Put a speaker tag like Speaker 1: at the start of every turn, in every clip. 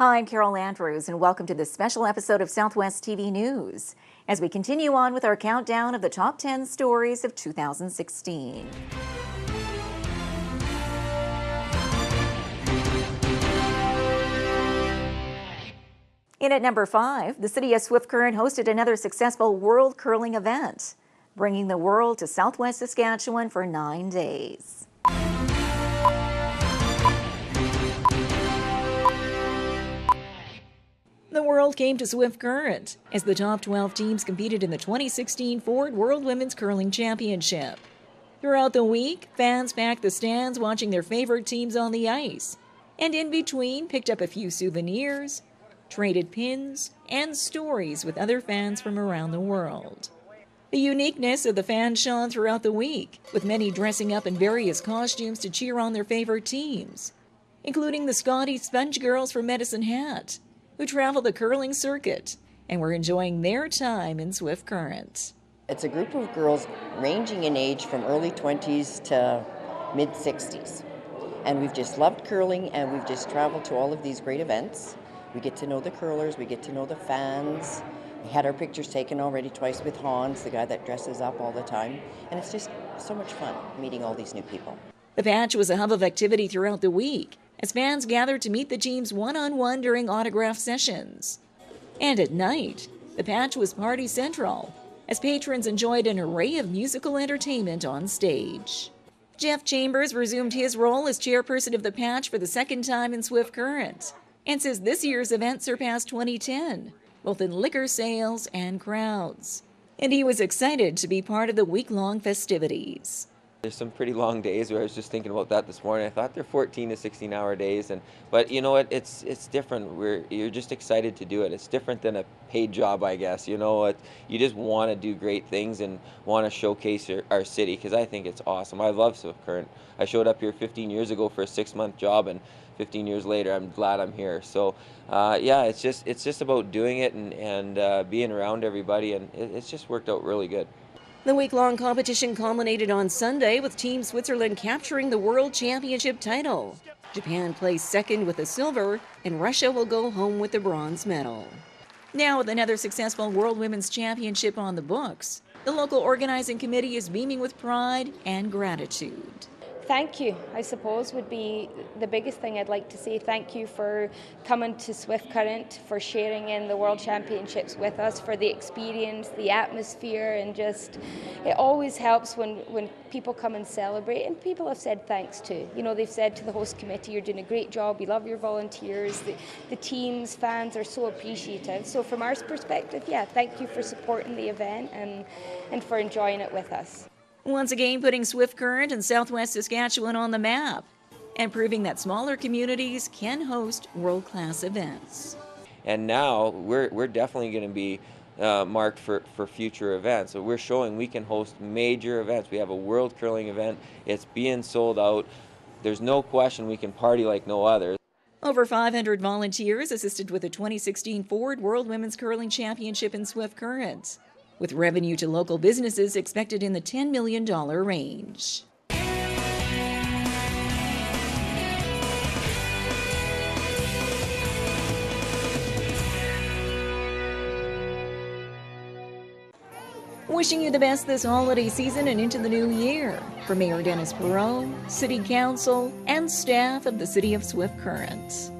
Speaker 1: Hi, I'm Carol Andrews, and welcome to this special episode of SWTV News as we continue on with our countdown of the top 10 stories of 2016. In at number 5, the city of Swift Current hosted another successful World Curling event, bringing the world to southwest Saskatchewan for 9 days. The world came to Swift Current as the top 12 teams competed in the 2016 Ford World Women's Curling Championship. Throughout the week, fans packed the stands watching their favorite teams on the ice, and in between picked up a few souvenirs, traded pins, and stories with other fans from around the world. The uniqueness of the fans shone throughout the week, with many dressing up in various costumes to cheer on their favorite teams, including the Scotty Sponge Girls from Medicine Hat, who travel the curling circuit and were enjoying their time in Swift Current.
Speaker 2: It's a group of girls ranging in age from early 20s to mid 60s. And we've just loved curling, and we've just traveled to all of these great events. We get to know the curlers, we get to know the fans. We had our pictures taken already twice with Hans, the guy that dresses up all the time. And it's just so much fun meeting all these new people.
Speaker 1: The patch was a hub of activity throughout the week, as fans gathered to meet the teams one-on-one during autograph sessions. And at night, the patch was party central, as patrons enjoyed an array of musical entertainment on stage. Jeff Chambers resumed his role as chairperson of the patch for the second time in Swift Current, and says this year's event surpassed 2010, both in liquor sales and crowds. And he was excited to be part of the week-long festivities.
Speaker 3: There's some pretty long days where I was just thinking about that this morning. I thought they're 14 to 16-hour days, but you know what? It's different. You're just excited to do it. It's different than a paid job, I guess. You know what? You just want to do great things and want to showcase our city, because I think it's awesome. I love Swift Current. I showed up here 15 years ago for a 6-month job, and 15 years later, I'm glad I'm here. So, yeah, it's just about doing it and being around everybody, and it's just worked out really good.
Speaker 1: The week-long competition culminated on Sunday with Team Switzerland capturing the World Championship title. Japan placed second with the silver, and Russia will go home with the bronze medal. Now, with another successful World Women's Championship on the books, the local organizing committee is beaming with pride and gratitude.
Speaker 4: Thank you, I suppose, would be the biggest thing I'd like to say. Thank you for coming to Swift Current, for sharing in the World Championships with us, for the experience, the atmosphere, and just, it always helps when people come and celebrate, and people have said thanks too. You know, they've said to the host committee, you're doing a great job, we love your volunteers, the teams, fans are so appreciative. So from our perspective, yeah, thank you for supporting the event and for enjoying it with us.
Speaker 1: Once again putting Swift Current and southwest Saskatchewan on the map and proving that smaller communities can host world-class events.
Speaker 3: And now we're definitely going to be marked for future events. So we're showing we can host major events. We have a World Curling event. It's being sold out. There's no question we can party like no other.
Speaker 1: Over 500 volunteers assisted with the 2016 Ford World Women's Curling Championship in Swift Current, with revenue to local businesses expected in the $10 million range. Wishing you the best this holiday season and into the new year, from Mayor Dennis Perreault, City Council, and staff of the City of Swift Current.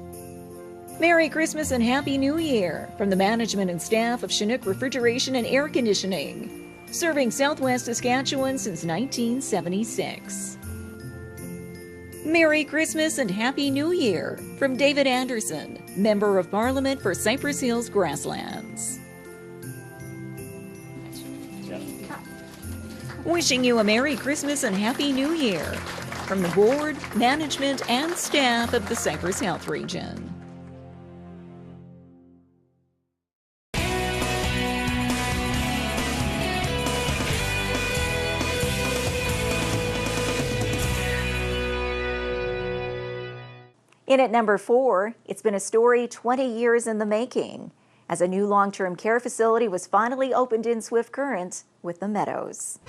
Speaker 1: Merry Christmas and Happy New Year from the management and staff of Chinook Refrigeration and Air Conditioning, serving Southwest Saskatchewan since 1976. Merry Christmas and Happy New Year from David Anderson, Member of Parliament for Cypress Hills Grasslands. Wishing you a Merry Christmas and Happy New Year from the board, management, and staff of the Cypress Health Region. In at number 4, it's been a story 20 years in the making, as a new long-term care facility was finally opened in Swift Current with the Meadows.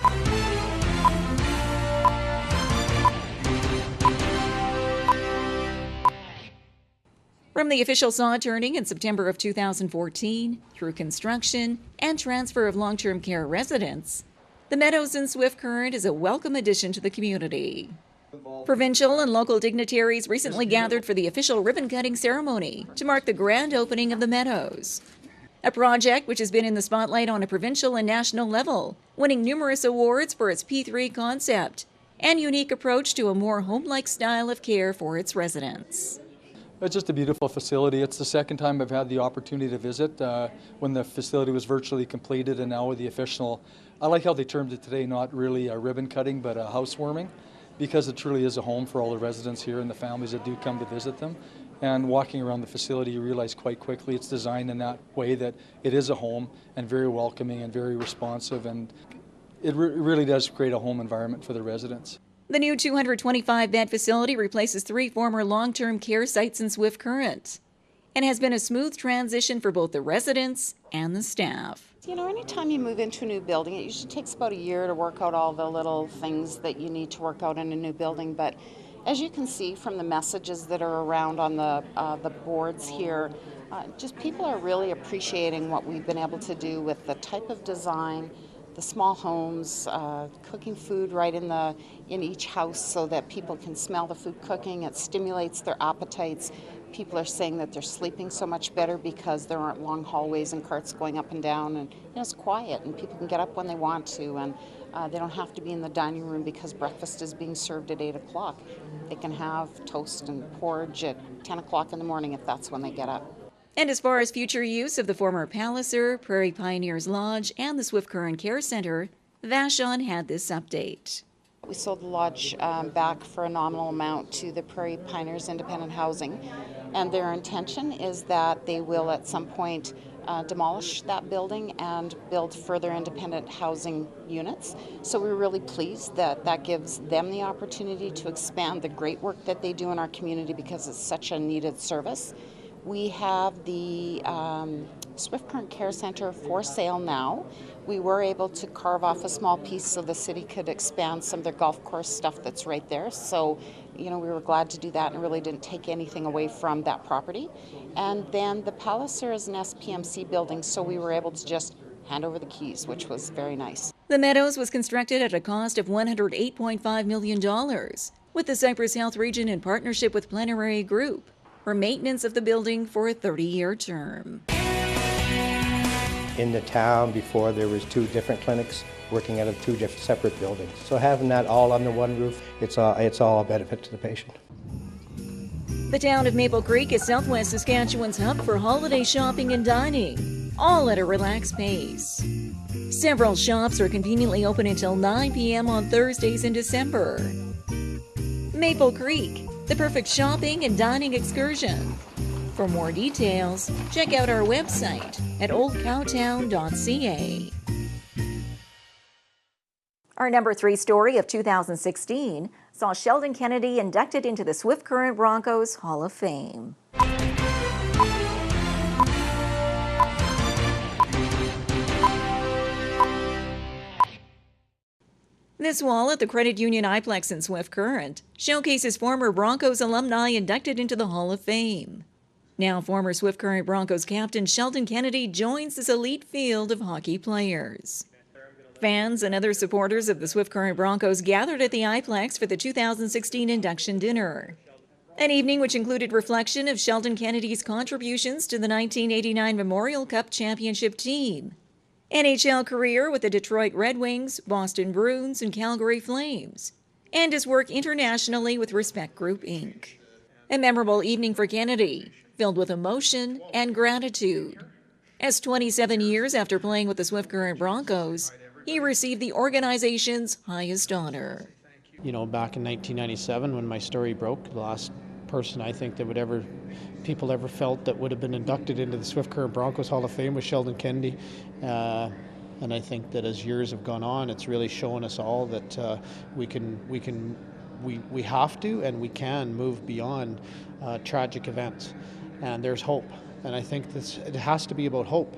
Speaker 1: From the official sod turning in September of 2014 through construction and transfer of long-term care residents, the Meadows in Swift Current is a welcome addition to the community. Provincial and local dignitaries recently gathered for the official ribbon-cutting ceremony to mark the grand opening of the Meadows, a project which has been in the spotlight on a provincial and national level, winning numerous awards for its P3 concept and unique approach to a more home-like style of care for its residents.
Speaker 5: It's just a beautiful facility. It's the second time I've had the opportunity to visit when the facility was virtually completed, and now with the official, I like how they termed it today, not really a ribbon cutting but a housewarming, because it truly is a home for all the residents here and the families that do come to visit them. And walking around the facility, you realize quite quickly it's designed in that way that it is a home and very welcoming and very responsive, and it really does create a home environment for the residents.
Speaker 1: The new 225-bed facility replaces 3 former long-term care sites in Swift Current and has been a smooth transition for both the residents and the staff.
Speaker 6: You know, anytime you move into a new building, it usually takes about a year to work out all the little things that you need to work out in a new building. But as you can see from the messages that are around on the boards here, just people are really appreciating what we've been able to do with the type of design, the small homes, cooking food right in each house so that people can smell the food cooking. It stimulates their appetites. People are saying that they're sleeping so much better because there aren't long hallways and carts going up and down, and it's quiet and people can get up when they want to, and they don't have to be in the dining room because breakfast is being served at 8 o'clock. They can have toast and porridge at 10 o'clock in the morning if that's when they get up.
Speaker 1: And as far as future use of the former Palliser, Prairie Pioneers Lodge, and the Swift Current Care Center, Vashon had this update.
Speaker 6: We sold the lodge back for a nominal amount to the Prairie Pioneers Independent Housing, and their intention is that they will at some point demolish that building and build further independent housing units. So we're really pleased that that gives them the opportunity to expand the great work that they do in our community because it's such a needed service. We have the Swift Current Care Center for sale now. We were able to carve off a small piece so the city could expand some of their golf course stuff that's right there. So, you know, we were glad to do that and really didn't take anything away from that property. And then the Palliser is an SPMC building, so we were able to just hand over the keys, which was very nice.
Speaker 1: The Meadows was constructed at a cost of $108.5 million, with the Cypress Health Region in partnership with Plenary Group for maintenance of the building for a 30-year term.
Speaker 7: In the town before, there was 2 different clinics working out of 2 different separate buildings. So having that all under one roof, it's all a benefit to the patient.
Speaker 1: The town of Maple Creek is southwest Saskatchewan's hub for holiday shopping and dining, all at a relaxed pace. Several shops are conveniently open until 9 p.m. on Thursdays in December. Maple Creek, the perfect shopping and dining excursion. For more details, check out our website at oldcowtown.ca. Our number 3 story of 2016 saw Sheldon Kennedy inducted into the Swift Current Broncos Hall of Fame. This wall at the Credit Union Iplex in Swift Current showcases former Broncos alumni inducted into the Hall of Fame. Now former Swift Current Broncos captain Sheldon Kennedy joins this elite field of hockey players. Fans and other supporters of the Swift Current Broncos gathered at the Iplex for the 2016 induction dinner, an evening which included reflection of Sheldon Kennedy's contributions to the 1989 Memorial Cup championship team, NHL career with the Detroit Red Wings, Boston Bruins, and Calgary Flames, and his work internationally with Respect Group, Inc. A memorable evening for Kennedy, filled with emotion and gratitude, as 27 years after playing with the Swift Current Broncos, he received the organization's highest honor.
Speaker 8: You know, back in 1997 when my story broke, the last person I think that people ever felt that would have been inducted into the Swift Current Broncos Hall of Fame was Sheldon Kennedy. And I think that as years have gone on, it's really shown us all that we have to and we can move beyond tragic events. And there's hope. And I think it has to be about hope.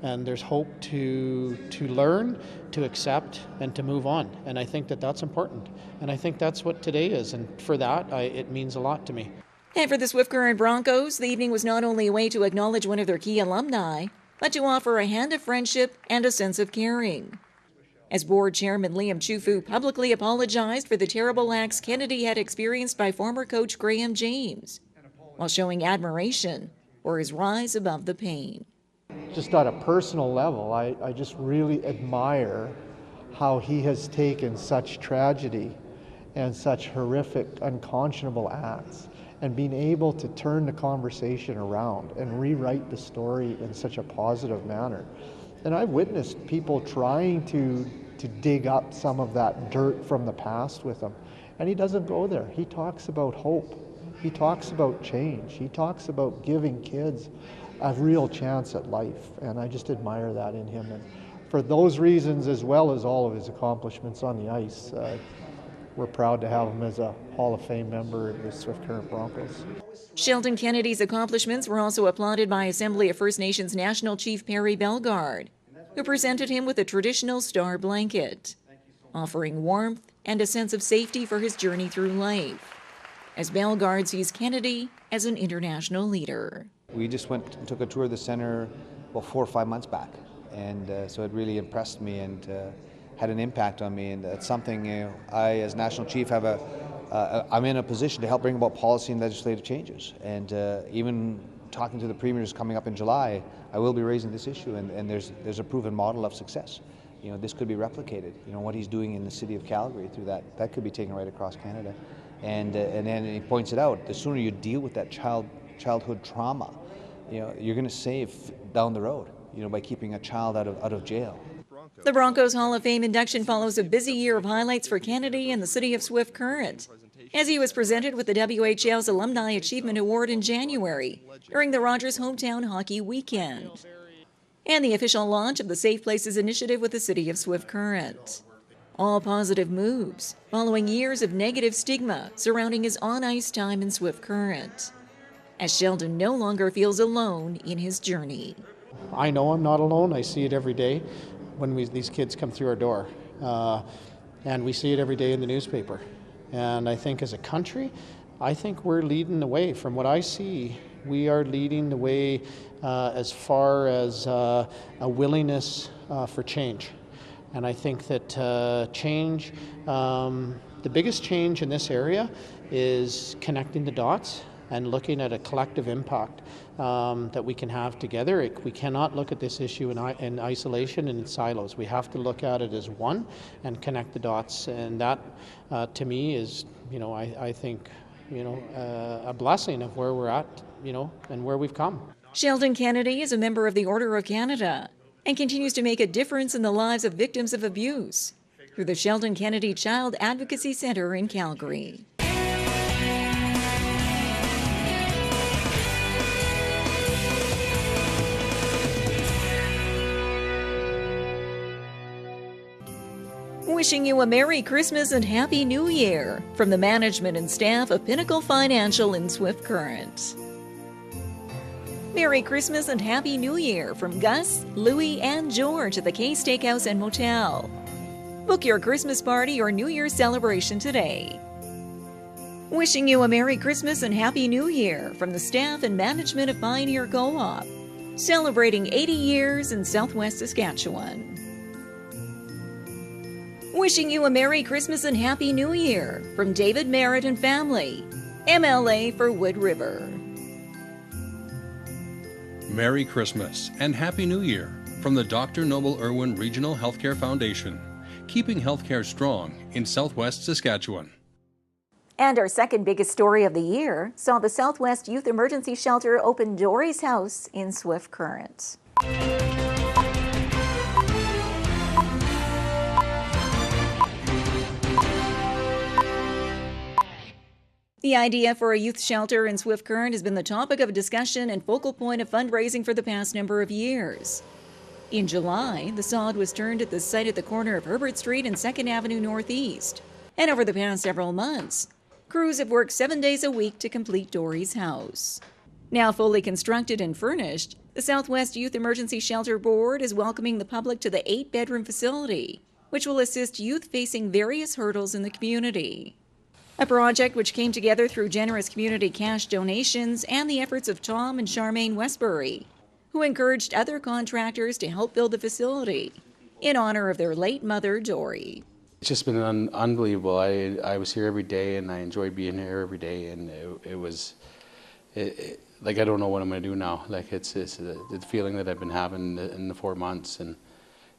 Speaker 8: And there's hope to learn, to accept, and to move on. And I think that that's important. And I think that's what today is. And for that, it means a lot to me.
Speaker 1: And for the Swift Current Broncos, the evening was not only a way to acknowledge one of their key alumni, but to offer a hand of friendship and a sense of caring. As board chairman Liam Chufu publicly apologized for the terrible acts Kennedy had experienced by former coach Graham James, while showing admiration for his rise above the pain.
Speaker 9: Just on a personal level, I just really admire how he has taken such tragedy and such horrific, unconscionable acts and being able to turn the conversation around and rewrite the story in such a positive manner. And I've witnessed people trying to dig up some of that dirt from the past with him. And he doesn't go there. He talks about hope. He talks about change. He talks about giving kids a real chance at life. And I just admire that in him. And for those reasons, as well as all of his accomplishments on the ice, we're proud to have him as a Hall of Fame member of the Swift Current Broncos.
Speaker 1: Sheldon Kennedy's accomplishments were also applauded by Assembly of First Nations National Chief Perry Bellegarde, who presented him with a traditional star blanket, offering warmth and a sense of safety for his journey through life, as Bellegarde sees Kennedy as an international leader.
Speaker 10: We just went and took a tour of the center about 4 or 5 months back, and so it really impressed me and had an impact on me, and it's something I, as National Chief, I'm in a position to help bring about policy and legislative changes. And even talking to the premiers coming up in July, I will be raising this issue, and there's a proven model of success. You know, this could be replicated. You know, what he's doing in the city of Calgary through that could be taken right across Canada. And then he points it out, the sooner you deal with that childhood trauma, you know, you're going to save down the road, you know, by keeping a child out of jail.
Speaker 1: The Broncos Hall of Fame induction follows a busy year of highlights for Kennedy and the city of Swift Current, as he was presented with the WHL's Alumni Achievement Award in January during the Rogers Hometown Hockey Weekend, and the official launch of the Safe Places Initiative with the city of Swift Current. All positive moves following years of negative stigma surrounding his on-ice time in Swift Current, as Sheldon no longer feels alone in his journey.
Speaker 8: I know I'm not alone. I see it every day when these kids come through our door. And we see it every day in the newspaper. And I think as a country, I think we're leading the way. From what I see, we are leading the way as far as a willingness for change. And I think that change, the biggest change in this area is connecting the dots and looking at a collective impact that we can have together. We cannot look at this issue in isolation and in silos. We have to look at it as one and connect the dots. And that, to me, is, you know, I think, you know, a blessing of where we're at, you know, and where we've come.
Speaker 1: Sheldon Kennedy is a member of the Order of Canada and continues to make a difference in the lives of victims of abuse through the Sheldon Kennedy Child Advocacy Center in Calgary. Wishing you a Merry Christmas and Happy New Year from the management and staff of Pinnacle Financial in Swift Current. Merry Christmas and Happy New Year from Gus, Louie, and George at the K Steakhouse and Motel. Book your Christmas party or New Year's celebration today. Wishing you a Merry Christmas and Happy New Year from the staff and management of Pioneer Co-op, celebrating 80 years in Southwest Saskatchewan. Wishing you a Merry Christmas and Happy New Year from David Merritt and family, MLA for Wood River.
Speaker 11: Merry Christmas and Happy New Year from the Dr. Noble Irwin Regional Healthcare Foundation, keeping healthcare strong in Southwest Saskatchewan.
Speaker 1: And our second biggest story of the year saw the Southwest Youth Emergency Shelter open Dory's House in Swift Current. The idea for a youth shelter in Swift Current has been the topic of discussion and focal point of fundraising for the past number of years. In July, the sod was turned at the site at the corner of Herbert Street and 2nd Avenue Northeast. And over the past several months, crews have worked 7 days a week to complete Dory's house. Now fully constructed and furnished, the Southwest Youth Emergency Shelter Board is welcoming the public to the 8-bedroom facility, which will assist youth facing various hurdles in the community. A project which came together through generous community cash donations and the efforts of Tom and Charmaine Westbury, who encouraged other contractors to help build the facility in honor of their late mother, Dory.
Speaker 12: It's just been unbelievable. I was here every day, and I enjoyed being here every day, and it was like I don't know what I'm going to do now. Like it's the feeling that I've been having in the 4 months, and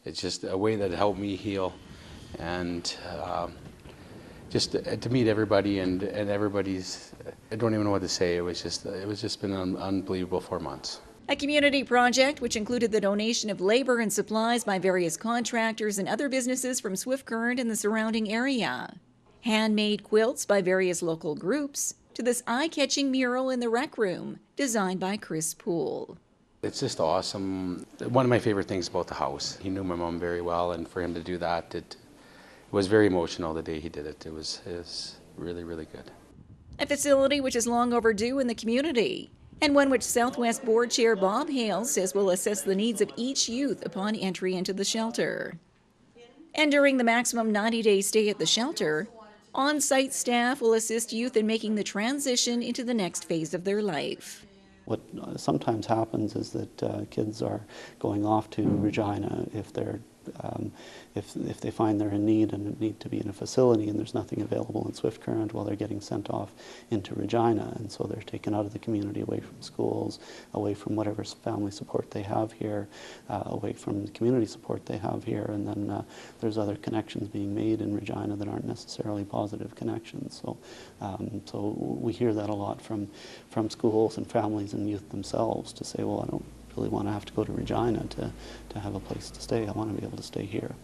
Speaker 12: it's just a way that helped me heal, and just to meet everybody and everybody's. I don't even know what to say. It was just been an unbelievable 4 months.
Speaker 1: A community project which included the donation of labor and supplies by various contractors and other businesses from Swift Current and the surrounding area. Handmade quilts by various local groups, to this eye-catching mural in the rec room, designed by Chris Poole.
Speaker 12: It's just awesome. One of my favorite things about the house. He knew my mom very well, and for him to do that, it was very emotional the day he did it. It was really, really good.
Speaker 1: A facility which is long overdue in the community, and one which Southwest Board Chair Bob Hale says will assess the needs of each youth upon entry into the shelter. And during the maximum 90-day stay at the shelter, on-site staff will assist youth in making the transition into the next phase of their life.
Speaker 13: What sometimes happens is that kids are going off to Regina if they're if they find they're in need and need to be in a facility and there's nothing available in Swift Current, well, they're getting sent off into Regina, and so they're taken out of the community, away from schools, away from whatever family support they have here, away from the community support they have here, and then there's other connections being made in Regina that aren't necessarily positive connections. So, so we hear that a lot from schools and families and youth themselves to say, well, I don't really want to have to go to Regina to have a place to stay. I want to be able to stay here.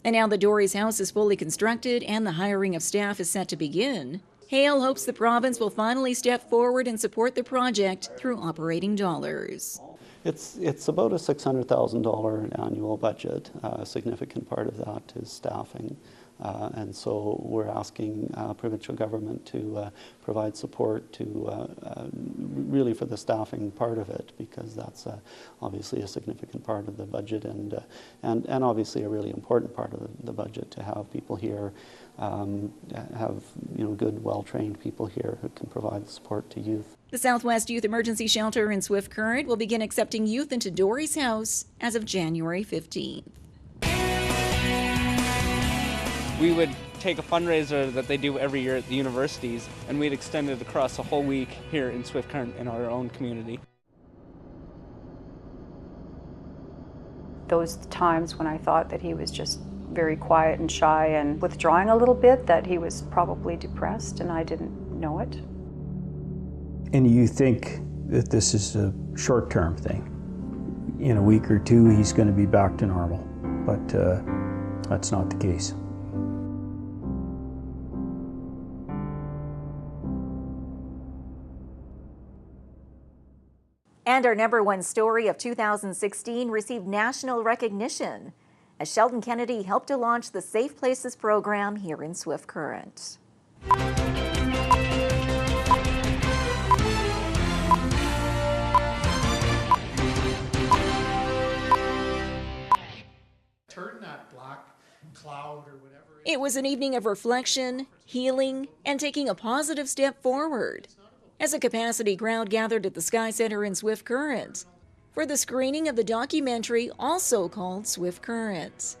Speaker 1: And now the Dory's house is fully constructed and the hiring of staff is set to begin. Hale hopes the province will finally step forward and support the project through operating dollars.
Speaker 13: It's about a $600,000 annual budget. A significant part of that is staffing. And so we're asking provincial government to provide support to really for the staffing part of it, because that's obviously a significant part of the budget and obviously a really important part of the budget, to have people here, have good, well-trained people here who can provide the support to youth.
Speaker 1: The Southwest Youth Emergency Shelter in Swift Current will begin accepting youth into Dory's house as of January 15th.
Speaker 14: We would take a fundraiser that they do every year at the universities, and we'd extend it across a whole week here in Swift Current in our own community.
Speaker 15: Those times when I thought that he was just very quiet and shy and withdrawing a little bit, that he was probably depressed and I didn't know it.
Speaker 16: And you think that this is a short-term thing. In a week or two he's going to be back to normal, but that's not the case.
Speaker 1: And our #1 story of 2016 received national recognition as Sheldon Kennedy helped to launch the Safe Places program here in Swift Current.
Speaker 17: Turn that black cloud or whatever.
Speaker 1: It was an evening of reflection, healing, and taking a positive step forward, as a capacity crowd gathered at the Sky Center in Swift Current for the screening of the documentary also called Swift Current.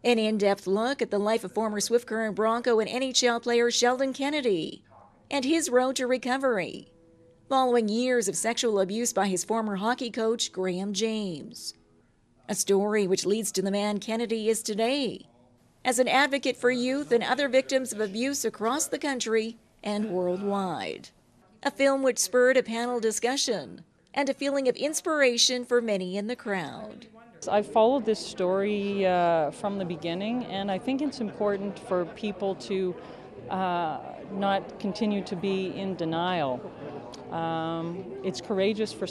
Speaker 1: An in-depth look at the life of former Swift Current Bronco and NHL player Sheldon Kennedy and his road to recovery, following years of sexual abuse by his former hockey coach Graham James. A story which leads to the man Kennedy is today, as an advocate for youth and other victims of abuse across the country and worldwide. A film which spurred a panel discussion and a feeling of inspiration for many in the crowd.
Speaker 18: I've followed this story from the beginning, and I think it's important for people to not continue to be in denial. It's courageous for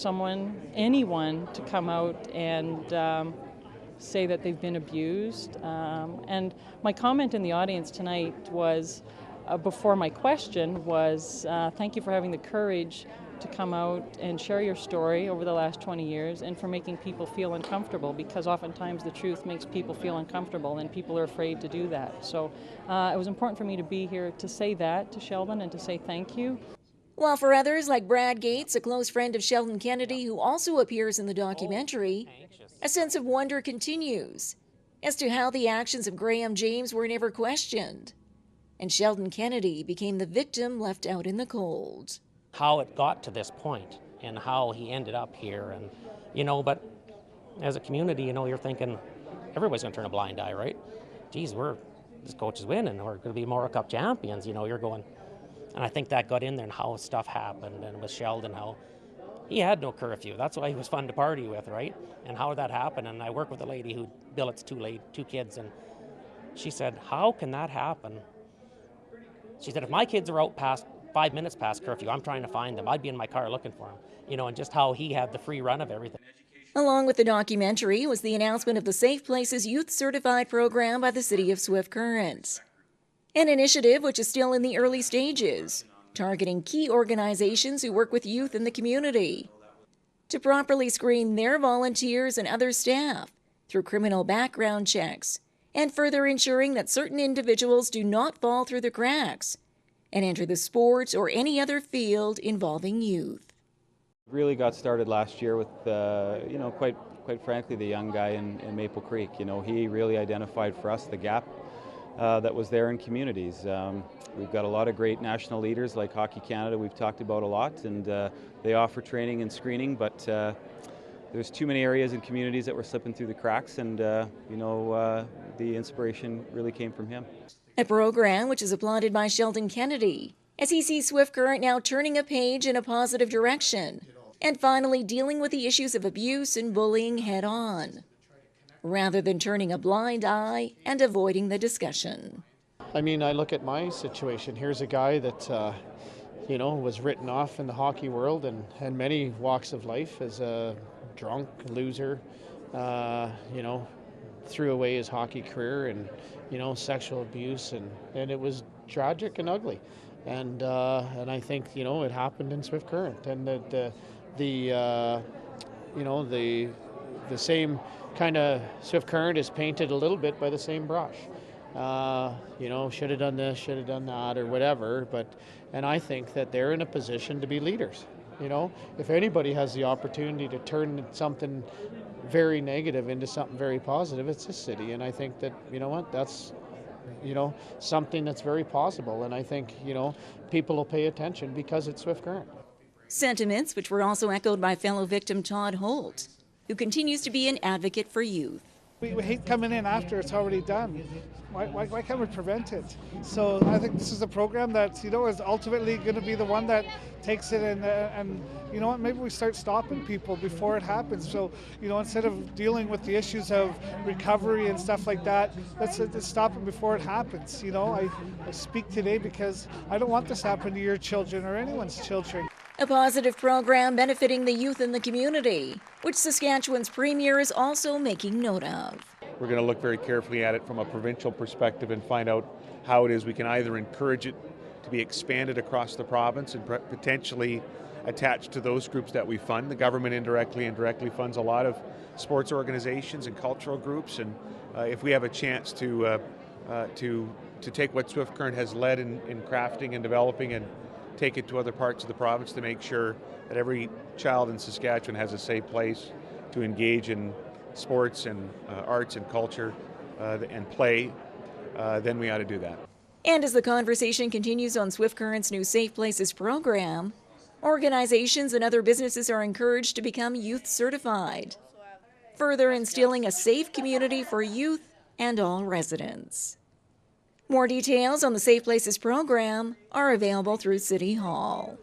Speaker 18: anyone, to come out and say that they've been abused. And my comment in the audience tonight was, before my question was, thank you for having the courage to come out and share your story over the last 20 years and for making people feel uncomfortable, because oftentimes the truth makes people feel uncomfortable and people are afraid to do that. So it was important for me to be here to say that to Sheldon and to say thank you.
Speaker 1: While for others, like Brad Gates, a close friend of Sheldon Kennedy who also appears in the documentary, a sense of wonder continues as to how the actions of Graham James were never questioned, and Sheldon Kennedy became the victim left out in the cold.
Speaker 19: How it got to this point and how he ended up here, and but as a community, you're thinking everybody's going to turn a blind eye, right? Geez, this coach is winning, we're going to be Mora Cup champions, you're going. And I think that got in there and how stuff happened, and with Sheldon, how he had no curfew. That's why he was fun to party with, right? And how that happened. And I work with a lady who billets two kids, and she said, how can that happen? She said, if my kids are out past 5 minutes past curfew, I'm trying to find them. I'd be in my car looking for them, and just how he had the free run of everything.
Speaker 1: Along with the documentary was the announcement of the Safe Places Youth Certified program by the City of Swift Current, an initiative which is still in the early stages, targeting key organizations who work with youth in the community to properly screen their volunteers and other staff through criminal background checks, and further ensuring that certain individuals do not fall through the cracks and enter the sports or any other field involving youth.
Speaker 20: Really got started last year with, quite frankly, the young guy in Maple Creek. He really identified for us the gap that was there in communities. We've got a lot of great national leaders like Hockey Canada we've talked about a lot, and they offer training and screening, but there's too many areas and communities that were slipping through the cracks, and the inspiration really came from him.
Speaker 1: A program which is applauded by Sheldon Kennedy, as he sees Swift Current now turning a page in a positive direction and finally dealing with the issues of abuse and bullying head on, rather than turning a blind eye and avoiding the discussion.
Speaker 8: I mean, I look at my situation. Here's a guy that, was written off in the hockey world and many walks of life as a drunk loser, threw away his hockey career and, sexual abuse, and it was tragic and ugly. And I think, it happened in Swift Current, and the same kind of Swift Current is painted a little bit by the same brush. Should have done this, should have done that, or whatever. And I think that they're in a position to be leaders. If anybody has the opportunity to turn something very negative into something very positive, it's this city. And I think that, that's, something that's very possible. And I think, people will pay attention because it's Swift Current.
Speaker 1: Sentiments which were also echoed by fellow victim Todd Holt, who continues to be an advocate for youth.
Speaker 17: We hate coming in after it's already done. Why can't we prevent it? So I think this is a program that, is ultimately going to be the one that takes it and you know what, maybe we start stopping people before it happens. So, instead of dealing with the issues of recovery and stuff like that, let's stop it before it happens. I speak today because I don't want this to happen to your children or anyone's children.
Speaker 1: A positive program benefiting the youth in the community, which Saskatchewan's Premier is also making note of.
Speaker 21: We're going to look very carefully at it from a provincial perspective and find out how it is we can either encourage it to be expanded across the province and potentially attached to those groups that we fund. The government indirectly and directly funds a lot of sports organizations and cultural groups, and if we have a chance to take what Swift Current has led in crafting and developing and take it to other parts of the province to make sure that every child in Saskatchewan has a safe place to engage in sports and arts and culture and play, then we ought to do that.
Speaker 1: And as the conversation continues on Swift Current's new Safe Places program, organizations and other businesses are encouraged to become youth certified, further instilling a safe community for youth and all residents. More details on the Safe Places program are available through City Hall.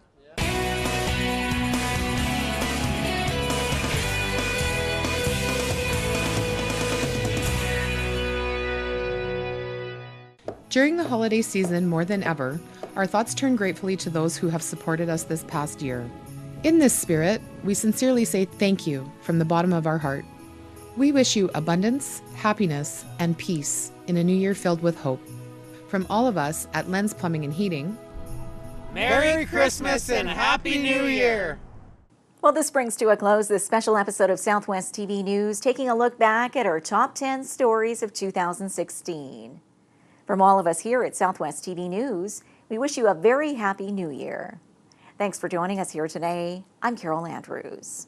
Speaker 22: During the holiday season, more than ever, our thoughts turn gratefully to those who have supported us this past year. In this spirit, we sincerely say thank you from the bottom of our heart. We wish you abundance, happiness, and peace in a new year filled with hope. From all of us at Lens Plumbing and Heating,
Speaker 2: Merry Christmas and Happy New Year!
Speaker 1: Well, this brings to a close this special episode of Southwest TV News, taking a look back at our top 10 stories of 2016. From all of us here at Southwest TV News, we wish you a very happy New Year. Thanks for joining us here today. I'm Carol Andrews.